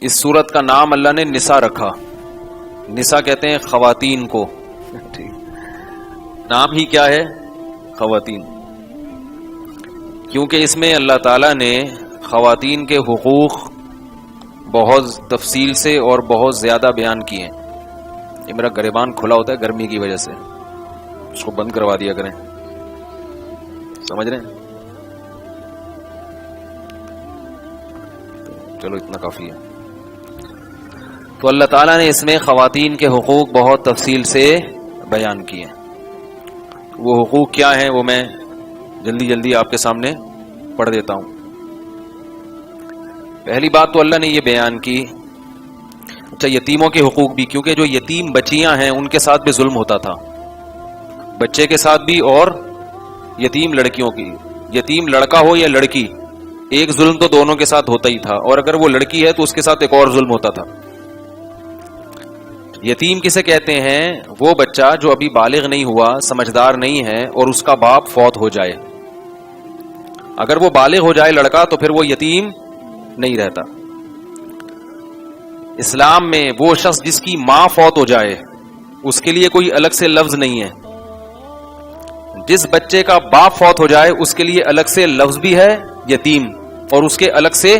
اس سورت کا نام اللہ نے نساء رکھا. نساء کہتے ہیں خواتین کو. نام ہی کیا ہے؟ خواتین. کیونکہ اس میں اللہ تعالیٰ نے خواتین کے حقوق بہت تفصیل سے اور بہت زیادہ بیان کیے ہیں. یہ میرا گریبان کھلا ہوتا ہے گرمی کی وجہ سے، اس کو بند کروا دیا کریں. سمجھ رہے ہیں؟ چلو اتنا کافی ہے. تو اللہ تعالیٰ نے اس میں خواتین کے حقوق بہت تفصیل سے بیان کیے. وہ حقوق کیا ہیں وہ میں جلدی جلدی آپ کے سامنے پڑھ دیتا ہوں. پہلی بات تو اللہ نے یہ بیان کی، اچھا یتیموں کے حقوق بھی، کیونکہ جو یتیم بچیاں ہیں ان کے ساتھ بھی ظلم ہوتا تھا، بچے کے ساتھ بھی اور یتیم لڑکیوں کی. یتیم لڑکا ہو یا لڑکی، ایک ظلم تو دونوں کے ساتھ ہوتا ہی تھا، اور اگر وہ لڑکی ہے تو اس کے ساتھ ایک اور ظلم ہوتا تھا. یتیم کسے کہتے ہیں؟ وہ بچہ جو ابھی بالغ نہیں ہوا، سمجھدار نہیں ہے، اور اس کا باپ فوت ہو جائے. اگر وہ بالغ ہو جائے لڑکا تو پھر وہ یتیم نہیں رہتا. اسلام میں وہ شخص جس کی ماں فوت ہو جائے اس کے لیے کوئی الگ سے لفظ نہیں ہے. جس بچے کا باپ فوت ہو جائے اس کے لیے الگ سے لفظ بھی ہے یتیم، اور اس کے الگ سے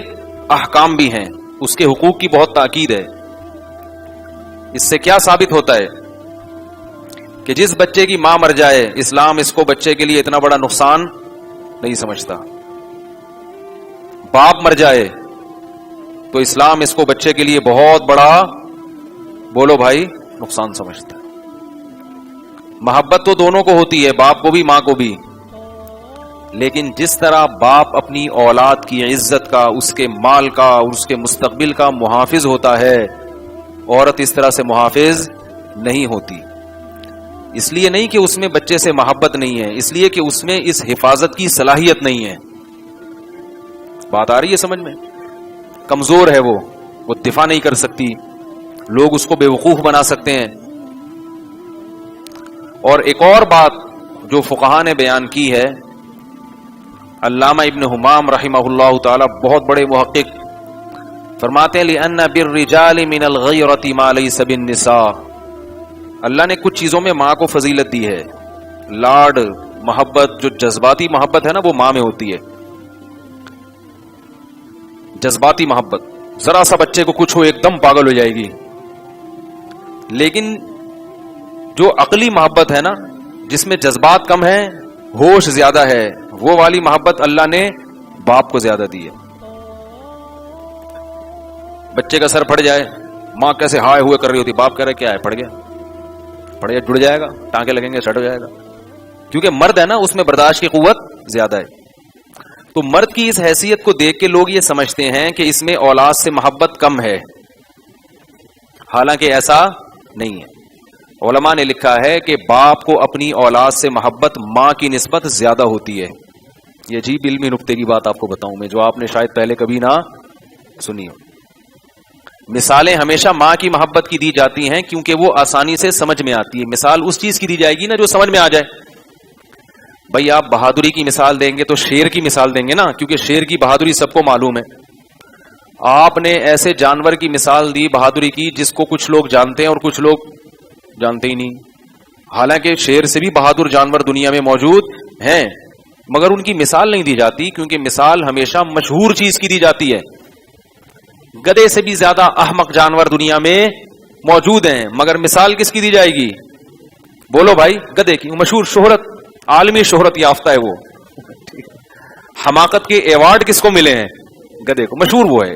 احکام بھی ہیں، اس کے حقوق کی بہت تاکید ہے. اس سے کیا ثابت ہوتا ہے کہ جس بچے کی ماں مر جائے اسلام اس کو بچے کے لیے اتنا بڑا نقصان نہیں سمجھتا. باپ مر جائے تو اسلام اس کو بچے کے لیے بہت بڑا، بولو بھائی، نقصان سمجھتا ہے. محبت تو دونوں کو ہوتی ہے، باپ کو بھی ماں کو بھی، لیکن جس طرح باپ اپنی اولاد کی عزت کا، اس کے مال کا اور اس کے مستقبل کا محافظ ہوتا ہے، عورت اس طرح سے محافظ نہیں ہوتی. اس لیے نہیں کہ اس میں بچے سے محبت نہیں ہے، اس لیے کہ اس میں اس حفاظت کی صلاحیت نہیں ہے. بات آ رہی ہے سمجھ میں؟ کمزور ہے وہ دفاع نہیں کر سکتی، لوگ اس کو بے وقوف بنا سکتے ہیں. اور ایک اور بات جو فقہا نے بیان کی ہے، علامہ ابن حمام رحمہ اللہ تعالی بہت بڑے محقق فرماتے ہیں لِأَنَّ بِالرِّجَالِ مِنَ الْغَيْرَةِ مَا لَيْسَ بِالنِّسَاءِ. اللہ نے کچھ چیزوں میں ماں کو فضیلت دی ہے. لاڈ، محبت، جو جذباتی محبت ہے نا وہ ماں میں ہوتی ہے. جذباتی محبت، ذرا سا بچے کو کچھ ہو ایک دم پاگل ہو جائے گی. لیکن جو عقلی محبت ہے نا، جس میں جذبات کم ہیں، ہوش زیادہ ہے، وہ والی محبت اللہ نے باپ کو زیادہ دی ہے. بچے کا سر پھٹ جائے، ماں کیسے ہائے ہوئے کر رہی ہوتی، باپ کہہ رہے کیا ہے، پھٹ گیا جڑ جائے گا، ٹانکے لگیں گے، سٹ ہو جائے گا. کیونکہ مرد ہے نا، اس میں برداشت کی قوت زیادہ ہے. تو مرد کی اس حیثیت کو دیکھ کے لوگ یہ سمجھتے ہیں کہ اس میں اولاد سے محبت کم ہے، حالانکہ ایسا نہیں ہے. علماء نے لکھا ہے کہ باپ کو اپنی اولاد سے محبت ماں کی نسبت زیادہ ہوتی ہے. یہ عجیب علمی نکتے کی بات آپ کو بتاؤں میں، جو آپ نے شاید پہلے کبھی نہ سنی ہو. مثالیں ہمیشہ ماں کی محبت کی دی جاتی ہیں کیونکہ وہ آسانی سے سمجھ میں آتی ہے. مثال اس چیز کی دی جائے گی نا جو سمجھ میں آ جائے. بھائی آپ بہادری کی مثال دیں گے تو شیر کی مثال دیں گے نا، کیونکہ شیر کی بہادری سب کو معلوم ہے. آپ نے ایسے جانور کی مثال دی بہادری کی جس کو کچھ لوگ جانتے ہیں اور کچھ لوگ جانتے ہی نہیں. حالانکہ شیر سے بھی بہادر جانور دنیا میں موجود ہیں، مگر ان کی مثال نہیں دی جاتی کیونکہ مثال ہمیشہ مشہور چیز کی دی جاتی ہے. گدھے سے بھی زیادہ احمق جانور دنیا میں موجود ہیں، مگر مثال کس کی دی جائے گی؟ بولو بھائی، گدھے کی. مشہور، شہرت، عالمی شہرت یافتہ ہے وہ. حماقت کے ایوارڈ کس کو ملے ہیں؟ گدھے کو. مشہور وہ ہے.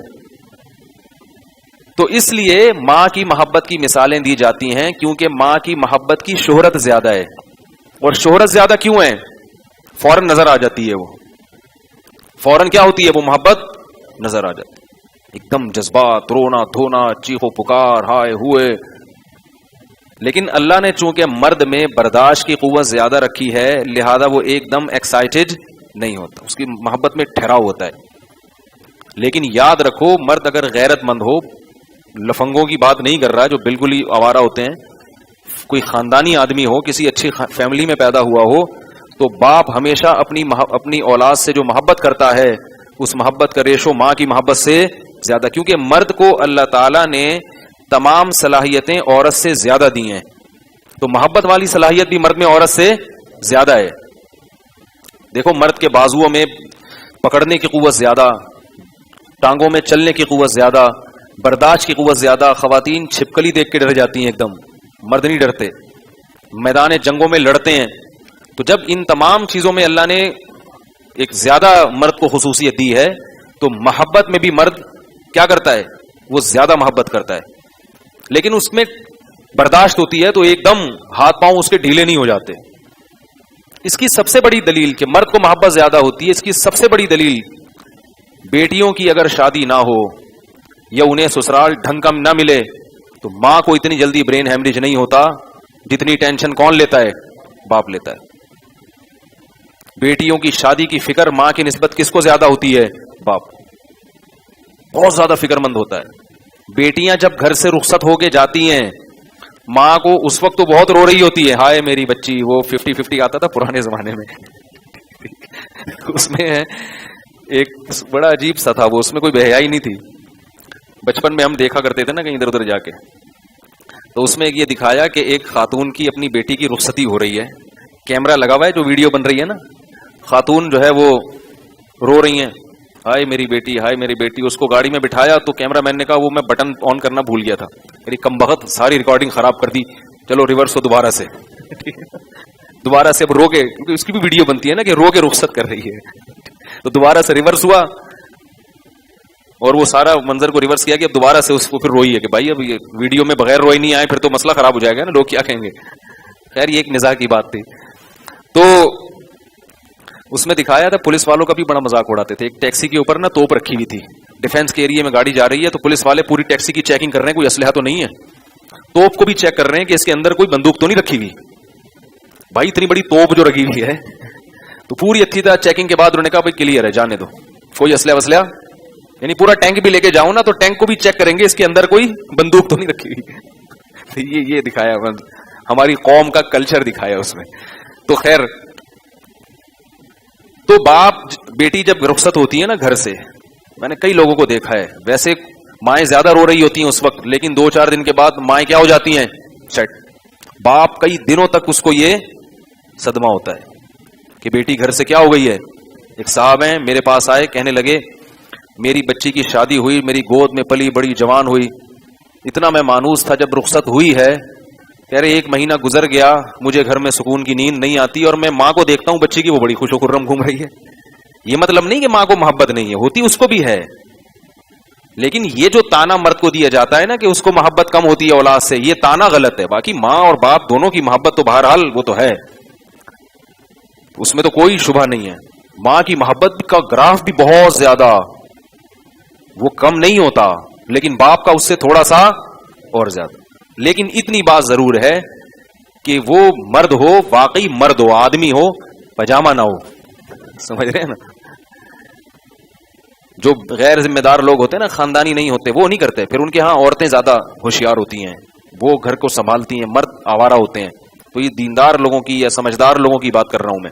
تو اس لیے ماں کی محبت کی مثالیں دی جاتی ہیں کیونکہ ماں کی محبت کی شہرت زیادہ ہے. اور شہرت زیادہ کیوں ہے؟ فوراً نظر آ جاتی ہے. وہ فوراً کیا ہوتی ہے؟ وہ محبت نظر آ جاتی ہے. ایک دم جذبات، رونا دھونا، چیخو پکار، ہائے ہوئے. لیکن اللہ نے چونکہ مرد میں برداشت کی قوت زیادہ رکھی ہے، لہذا وہ ایک دم ایکسائٹڈ نہیں ہوتا، اس کی محبت میں ٹھہراؤ ہوتا ہے. لیکن یاد رکھو، مرد اگر غیرت مند ہو، لفنگوں کی بات نہیں کر رہا جو بالکل ہی آوارہ ہوتے ہیں، کوئی خاندانی آدمی ہو، کسی اچھی فیملی میں پیدا ہوا ہو، تو باپ ہمیشہ اپنی اولاد سے جو محبت کرتا ہے اس محبت کا ریشو ماں کی محبت سے زیادہ, کیونکہ مرد کو اللہ تعالیٰ نے تمام صلاحیتیں عورت سے زیادہ دی ہیں, تو محبت والی صلاحیت بھی مرد میں عورت سے زیادہ ہے. دیکھو مرد کے بازوؤں میں پکڑنے کی قوت زیادہ, ٹانگوں میں چلنے کی قوت زیادہ, برداشت کی قوت زیادہ. خواتین چھپکلی دیکھ کے ڈر جاتی ہیں ایک دم, مرد نہیں ڈرتے, میدان جنگوں میں لڑتے ہیں. تو جب ان تمام چیزوں میں اللہ نے ایک زیادہ مرد کو خصوصیت دی ہے, تو محبت میں بھی مرد کیا کرتا ہے, وہ زیادہ محبت کرتا ہے. لیکن اس میں برداشت ہوتی ہے, تو ایک دم ہاتھ پاؤں اس کے ڈھیلے نہیں ہو جاتے. اس کی سب سے بڑی دلیل کہ مرد کو محبت زیادہ ہوتی ہے, اس کی سب سے بڑی دلیل, بیٹیوں کی اگر شادی نہ ہو یا انہیں سسرال ڈھنگ کا نہ ملے, تو ماں کو اتنی جلدی برین ہیمریج نہیں ہوتا جتنی ٹینشن کون لیتا ہے, باپ لیتا ہے. بیٹیوں کی شادی کی فکر ماں کی نسبت کس کو زیادہ ہوتی ہے, باپ. بہت زیادہ فکر مند ہوتا ہے. بیٹیاں جب گھر سے رخصت ہو کے جاتی ہیں, ماں کو اس وقت تو بہت رو رہی ہوتی ہے, ہائے میری بچی. وہ 50-50 آتا تھا پرانے زمانے میں. اس میں ایک بڑا عجیب سا تھا وہ, اس میں کوئی بے حیائی نہیں تھی. بچپن میں ہم دیکھا کرتے تھے نا کہیں ادھر ادھر جا کے, تو اس میں یہ دکھایا کہ ایک خاتون کی اپنی بیٹی کی رخصتی ہو رہی ہے, کیمرہ لگا ہوا ہے, جو ویڈیو بن رہی ہے نا, خاتون جو ہے وہ رو رہی ہیں, ہائے میری بیٹی, ہائے میری بیٹی. اس کو گاڑی میں بٹھایا تو کیمرہ مین نے کہا وہ میں بٹن آن کرنا بھول گیا تھا, میری کم بخت ساری ریکارڈنگ خراب کر دی, چلو ریورس ہو دوبارہ سے. دوبارہ سے اب رو کے, کیونکہ اس کی بھی ویڈیو بنتی ہے نا کہ رو کے رخصت کر رہی ہے, تو دوبارہ سے ریورس ہوا اور وہ سارا منظر کو ریورس کیا کہ اب دوبارہ سے اس کو پھر روئی ہے کہ بھائی اب یہ ویڈیو میں بغیر روئی نہیں آئے پھر تو مسئلہ خراب ہو جائے گا نا, لوگ کیا کہیں گے. خیر یہ ایک مزاح کی بات تھی. تو اس میں دکھایا تھا پولیس والوں کا بھی بڑا مذاق اڑاتے تھے. ایک ٹیکسی کے اوپر نا توپ رکھی ہوئی تھی, ڈیفینس کے ایریا میں گاڑی جا رہی ہے, تو پولیس والے پوری ٹیکسی کی چیکنگ کر رہے ہیں, کوئی اسلحہ تو نہیں ہے. توپ کو بھی چیک کر رہے ہیں کہ اس کے اندر کوئی بندوق تو نہیں رکھی ہوئی. بھائی اتنی بڑی توپ جو رکھی ہوئی ہے, تو پوری اچھی طرح چیکنگ کے بعد انہوں نے کہا بھائی کلیئر ہے, جانے دو, کوئی اسلحہ یعنی پورا ٹینک بھی لے کے جاؤ نا تو ٹینک کو بھی چیک کریں گے اس کے اندر کوئی بندوق تو نہیں رکھی ہوئی. یہ دکھایا ہماری قوم کا کلچر دکھایا اس میں. تو خیر, تو باپ بیٹی جب رخصت ہوتی ہے نا گھر سے, میں نے کئی لوگوں کو دیکھا ہے, ویسے مائیں زیادہ رو رہی ہوتی ہیں اس وقت, لیکن 2-4 دن کے بعد مائیں کیا ہو جاتی ہیں, سیٹ. باپ کئی دنوں تک اس کو یہ صدمہ ہوتا ہے کہ بیٹی گھر سے کیا ہو گئی ہے. ایک صاحب ہیں میرے پاس آئے, کہنے لگے میری بچی کی شادی ہوئی, میری گود میں پلی بڑی جوان ہوئی, اتنا میں مانوس تھا, جب رخصت ہوئی ہے کہہ رہے 1 مہینہ گزر گیا, مجھے گھر میں سکون کی نیند نہیں آتی, اور میں ماں کو دیکھتا ہوں بچی کی وہ بڑی خوش و خرم گھوم رہی ہے. یہ مطلب نہیں کہ ماں کو محبت نہیں ہے, ہوتی اس کو بھی ہے, لیکن یہ جو تانا مرد کو دیا جاتا ہے نا کہ اس کو محبت کم ہوتی ہے اولاد سے, یہ تانا غلط ہے. باقی ماں اور باپ دونوں کی محبت تو بہرحال وہ تو ہے, اس میں تو کوئی شبہ نہیں ہے. ماں کی محبت کا گراف بھی بہت زیادہ, وہ کم نہیں ہوتا, لیکن باپ کا اس سے تھوڑا سا اور زیادہ. لیکن اتنی بات ضرور ہے کہ وہ مرد ہو, واقعی مرد ہو, آدمی ہو, پجامہ نہ ہو. سمجھ رہے ہیں نا, جو غیر ذمہ دار لوگ ہوتے ہیں نا, خاندانی نہیں ہوتے, وہ نہیں کرتے. پھر ان کے ہاں عورتیں زیادہ ہوشیار ہوتی ہیں, وہ گھر کو سنبھالتی ہیں, مرد آوارہ ہوتے ہیں. تو یہ دیندار لوگوں کی یا سمجھدار لوگوں کی بات کر رہا ہوں میں.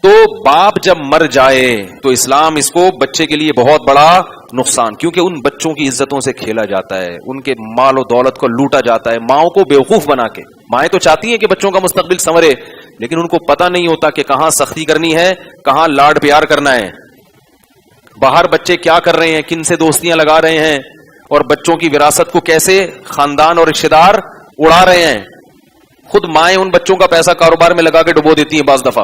تو باپ جب مر جائے تو اسلام اس کو بچے کے لیے بہت بڑا نقصان, کیونکہ ان بچوں کی عزتوں سے کھیلا جاتا ہے, ان کے مال و دولت کو لوٹا جاتا ہے, ماؤں کو بیوقوف بنا کے. مائیں تو چاہتی ہیں کہ بچوں کا مستقبل سنورے, لیکن ان کو پتہ نہیں ہوتا کہ کہاں سختی کرنی ہے, کہاں لاڈ پیار کرنا ہے. باہر بچے کیا کر رہے ہیں, کن سے دوستیاں لگا رہے ہیں, اور بچوں کی وراثت کو کیسے خاندان اور رشتے دار اڑا رہے ہیں. خود مائیں ان بچوں کا پیسہ کاروبار میں لگا کے ڈبو دیتی ہیں بعض دفعہ.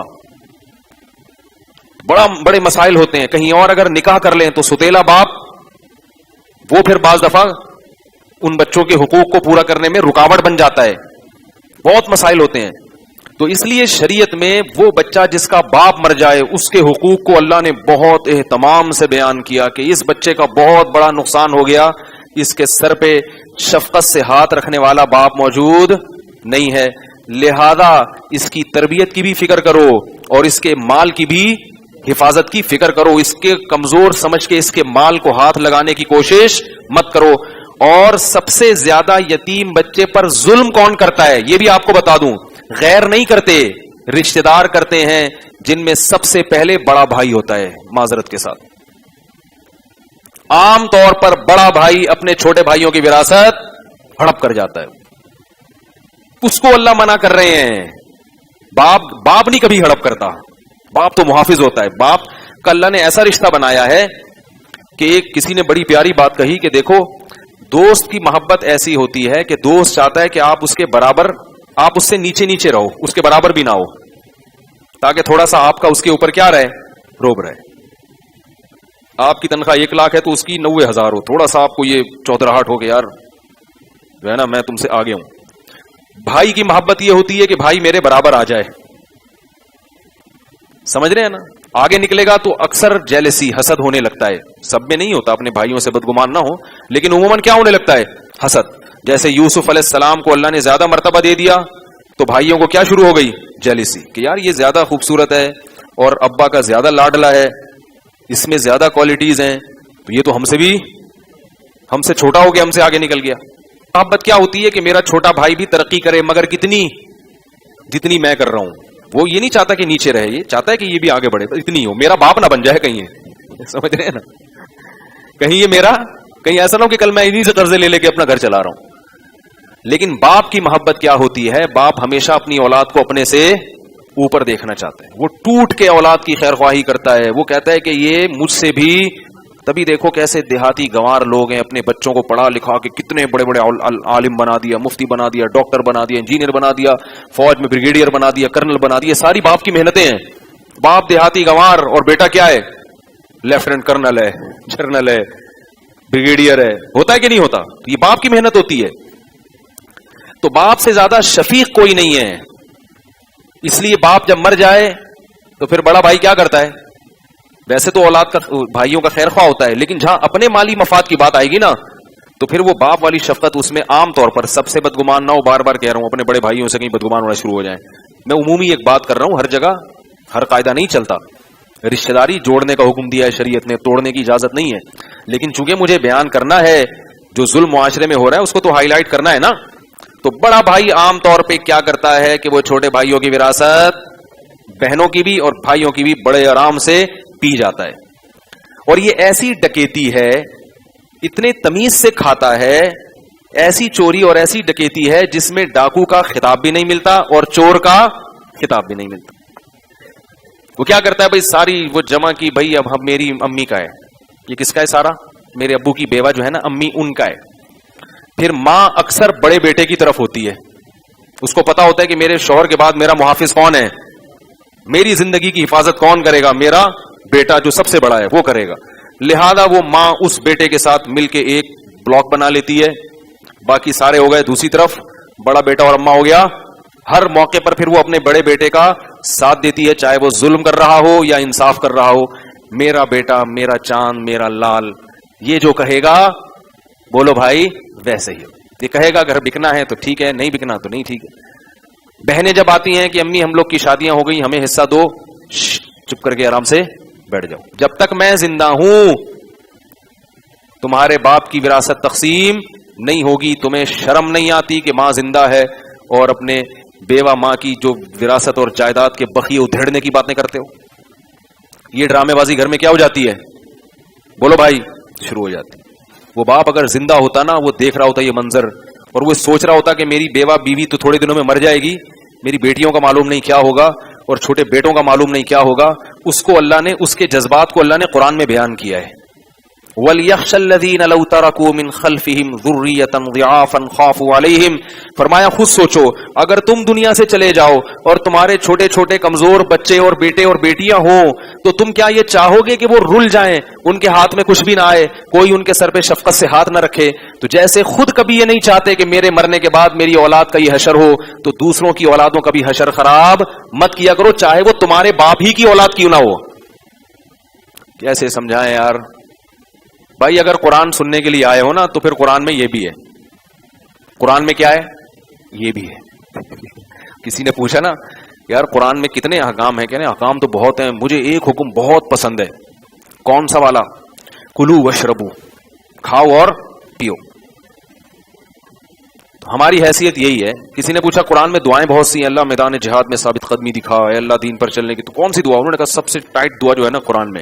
بڑے مسائل ہوتے ہیں. کہیں اور اگر نکاح کر لیں تو ستیلا باپ وہ پھر بعض دفعہ ان بچوں کے حقوق کو پورا کرنے میں رکاوٹ بن جاتا ہے. بہت مسائل ہوتے ہیں. تو اس لیے شریعت میں وہ بچہ جس کا باپ مر جائے اس کے حقوق کو اللہ نے بہت اہتمام سے بیان کیا کہ اس بچے کا بہت بڑا نقصان ہو گیا, اس کے سر پہ شفقت سے ہاتھ رکھنے والا باپ موجود نہیں ہے, لہذا اس کی تربیت کی بھی فکر کرو اور اس کے مال کی بھی حفاظت کی فکر کرو. اس کے کمزور سمجھ کے اس کے مال کو ہاتھ لگانے کی کوشش مت کرو. اور سب سے زیادہ یتیم بچے پر ظلم کون کرتا ہے یہ بھی آپ کو بتا دوں, غیر نہیں کرتے, رشتہ دار کرتے ہیں, جن میں سب سے پہلے بڑا بھائی ہوتا ہے. معذرت کے ساتھ عام طور پر بڑا بھائی اپنے چھوٹے بھائیوں کی وراثت ہڑپ کر جاتا ہے، اس کو اللہ منع کر رہے ہیں. باپ نہیں کبھی ہڑپ کرتا، باپ تو محافظ ہوتا ہے. باپ کا اللہ نے ایسا رشتہ بنایا ہے کہ کسی نے بڑی پیاری بات کہی کہ دیکھو دوست کی محبت ایسی ہوتی ہے کہ دوست چاہتا ہے کہ آپ اس کے برابر، آپ اس سے نیچے نیچے رہو، اس کے برابر بھی نہ ہو، تاکہ تھوڑا سا آپ کا اس کے اوپر کیا رہے، روب رہے. آپ کی تنخواہ 1 لاکھ ہے تو اس کی 90,000 ہو، تھوڑا سا آپ کو یہ چودراہٹ ہو کہ یار جو ہے نا میں تم سے آگے ہوں. بھائی کی محبت یہ ہوتی ہے کہ بھائی میرے برابر آ جائے. سمجھ رہے ہیں نا؟ آگے نکلے گا تو اکثر جیلسی، حسد ہونے لگتا ہے. سب میں نہیں ہوتا، اپنے بھائیوں سے بدگمان نہ ہو، لیکن عموماً کیا ہونے لگتا ہے، حسد. جیسے یوسف علیہ السلام کو اللہ نے زیادہ مرتبہ دے دیا تو بھائیوں کو کیا شروع ہو گئی، جیلسی، کہ یار یہ زیادہ خوبصورت ہے اور ابا کا زیادہ لاڈلا ہے، اس میں زیادہ کوالٹیز ہیں، تو یہ تو ہم سے چھوٹا ہو گیا، ہم سے آگے نکل گیا. محبت کیا ہوتی ہے کہ میرا چھوٹا بھائی بھی ترقی کرے، مگر کتنی جتنی میں کر رہا ہوں. وہ یہ نہیں چاہتا کہ نیچے رہے، یہ چاہتا ہے کہ یہ بھی آگے بڑھے، اتنی ہو، میرا باپ نہ بن جائے کہیں. سمجھ رہے ہیں نا؟ کہیں یہ میرا، کہیں ایسا نہ ہو کہ کل میں انہی سے قرضے لے کے اپنا گھر چلا رہا ہوں. لیکن باپ کی محبت کیا ہوتی ہے، باپ ہمیشہ اپنی اولاد کو اپنے سے اوپر دیکھنا چاہتا ہے. وہ ٹوٹ کے اولاد کی خیر خواہی کرتا ہے. وہ کہتا ہے کہ یہ مجھ سے بھی، تبھی دیکھو کیسے دیہاتی گوار لوگ ہیں، اپنے بچوں کو پڑھا لکھا کے کتنے بڑے بڑے عالم بنا دیا، مفتی بنا دیا، ڈاکٹر بنا دیا، انجینئر بنا دیا، فوج میں بریگیڈیئر بنا دیا، کرنل بنا دیا. ساری باپ کی محنتیں ہیں. باپ دیہاتی گوار اور بیٹا کیا ہے، لیفٹیننٹ کرنل ہے، جنرل ہے، بریگیڈیئر ہے. ہوتا ہے کہ نہیں ہوتا؟ تو یہ باپ کی محنت ہوتی ہے. تو باپ سے زیادہ شفیق کوئی نہیں ہے. اس لیے باپ جب مر جائے تو پھر بڑا بھائی کیا کرتا ہے، ویسے تو اولاد کا، بھائیوں کا خیر خواہ ہوتا ہے، لیکن جہاں اپنے مالی مفاد کی بات آئے گی نا تو پھر وہ باپ والی شفقت اس میں عام طور پر سب سے بدگمان نہ ہو. بار بار کہہ رہا ہوں، اپنے بڑے بھائیوں سے کہیں بدگمان ہونا شروع ہو جائیں. میں عمومی ایک بات کر رہا ہوں، ہر جگہ ہر قاعدہ نہیں چلتا. رشتہ داری جوڑنے کا حکم دیا ہے شریعت نے، توڑنے کی اجازت نہیں ہے. لیکن چونکہ مجھے بیان کرنا ہے جو ظلم معاشرے میں ہو رہا ہے اس کو تو ہائی لائٹ کرنا ہے نا. تو بڑا بھائی عام طور پہ کیا کرتا ہے کہ وہ چھوٹے بھائیوں کی وراثت، بہنوں کی بھی اور بھائیوں کی بھی، بڑے آرام سے پی جاتا ہے. اور یہ ایسی ڈکیتی ہے، اتنے تمیز سے کھاتا ہے، ایسی چوری اور ایسی ڈکیتی ہے جس میں ڈاکو کا خطاب بھی نہیں ملتا اور چور کا خطاب بھی نہیں ملتا. وہ کیا کرتا ہے بھائی، ساری وہ جمع کی، بھائی اب ہم میری امی کا ہے، یہ کس کا ہے سارا، میرے ابو کی بیوہ جو ہے نا امی، ان کا ہے. پھر ماں اکثر بڑے بیٹے کی طرف ہوتی ہے، اس کو پتا ہوتا ہے کہ میرے شوہر کے بعد میرا محافظ کون ہے، میری زندگی کی حفاظت کون کرے گا، میرا بیٹا جو سب سے بڑا ہے وہ کرے گا. لہذا وہ ماں اس بیٹے کے ساتھ مل کے ایک بلاک بنا لیتی ہے، باقی سارے ہو گئے دوسری طرف، بڑا بیٹا اور اماں ہو گیا. ہر موقع پر پھر وہ اپنے بڑے بیٹے کا ساتھ دیتی ہے، چاہے وہ ظلم کر رہا ہو یا انصاف کر رہا ہو. میرا بیٹا، میرا چاند، میرا لال، یہ جو کہے گا بولو بھائی ویسے ہی. یہ کہے گا اگر بکنا ہے تو ٹھیک ہے، نہیں بکنا تو نہیں ٹھیک ہے. بہنیں جب آتی ہیں کہ امی ہم لوگ کی شادیاں ہو گئی، ہمیں حصہ دو، چپ کر کے آرام سے بیٹھ جاؤ، جب تک میں زندہ ہوں تمہارے باپ کی وراثت تقسیم نہیں ہوگی. تمہیں شرم نہیں آتی کہ ماں زندہ ہے اور اپنے بیوہ ماں کی جو وراثت اور جائیداد کے بخیے ادھیڑنے کی باتیں کرتے ہو؟ یہ ڈرامے بازی گھر میں کیا ہو جاتی ہے، بولو بھائی، شروع ہو جاتی. وہ باپ اگر زندہ ہوتا نا، وہ دیکھ رہا ہوتا یہ منظر اور وہ سوچ رہا ہوتا کہ میری بیوہ بیوی تو تھوڑے دنوں میں مر جائے گی، میری بیٹیوں کا معلوم نہیں کیا ہوگا اور چھوٹے بیٹوں کا معلوم نہیں کیا ہوگا. اس کو اللہ نے، اس کے جذبات کو اللہ نے قرآن میں بیان کیا ہے. وَلْيَخْشَ الَّذِينَ لَوْ تَرَكُوا مِنْ خَلْفِهِمْ ذُرِّيَّةً ضِعَافًا خَافُوا عَلَيْهِمْ. فرمایا خود سوچو، اگر تم دنیا سے چلے جاؤ اور تمہارے چھوٹے چھوٹے کمزور بچے اور بیٹے اور بیٹیاں ہوں تو تم کیا یہ چاہو گے کہ وہ رل جائیں، ان کے ہاتھ میں کچھ بھی نہ آئے، کوئی ان کے سر پہ شفقت سے ہاتھ نہ رکھے؟ تو جیسے خود کبھی یہ نہیں چاہتے کہ میرے مرنے کے بعد میری اولاد کا یہ حشر ہو، تو دوسروں کی اولادوں کا بھی حشر خراب مت کیا کرو، چاہے وہ تمہارے باپ ہی کی اولاد کیوں نہ ہو. کیسے سمجھائیں یار بھائی؟ اگر قرآن سننے کے لیے آئے ہو نا تو پھر قرآن میں یہ بھی ہے. قرآن میں کیا ہے؟ یہ بھی ہے. کسی نے پوچھا نا یار قرآن میں کتنے احکام ہیں، کہنے احکام تو بہت ہیں، مجھے ایک حکم بہت پسند ہے. کون سا والا؟ کلو وشربو، کھاؤ اور پیو. تو ہماری حیثیت یہی ہے. کسی نے پوچھا قرآن میں دعائیں بہت سی ہیں، اللہ میدان جہاد میں ثابت قدمی دکھا ہے، اللہ دین پر چلنے کی، تو کون سی دعا؟ انہوں نے کہا سب سے ٹائٹ دعا جو ہے نا قرآن میں،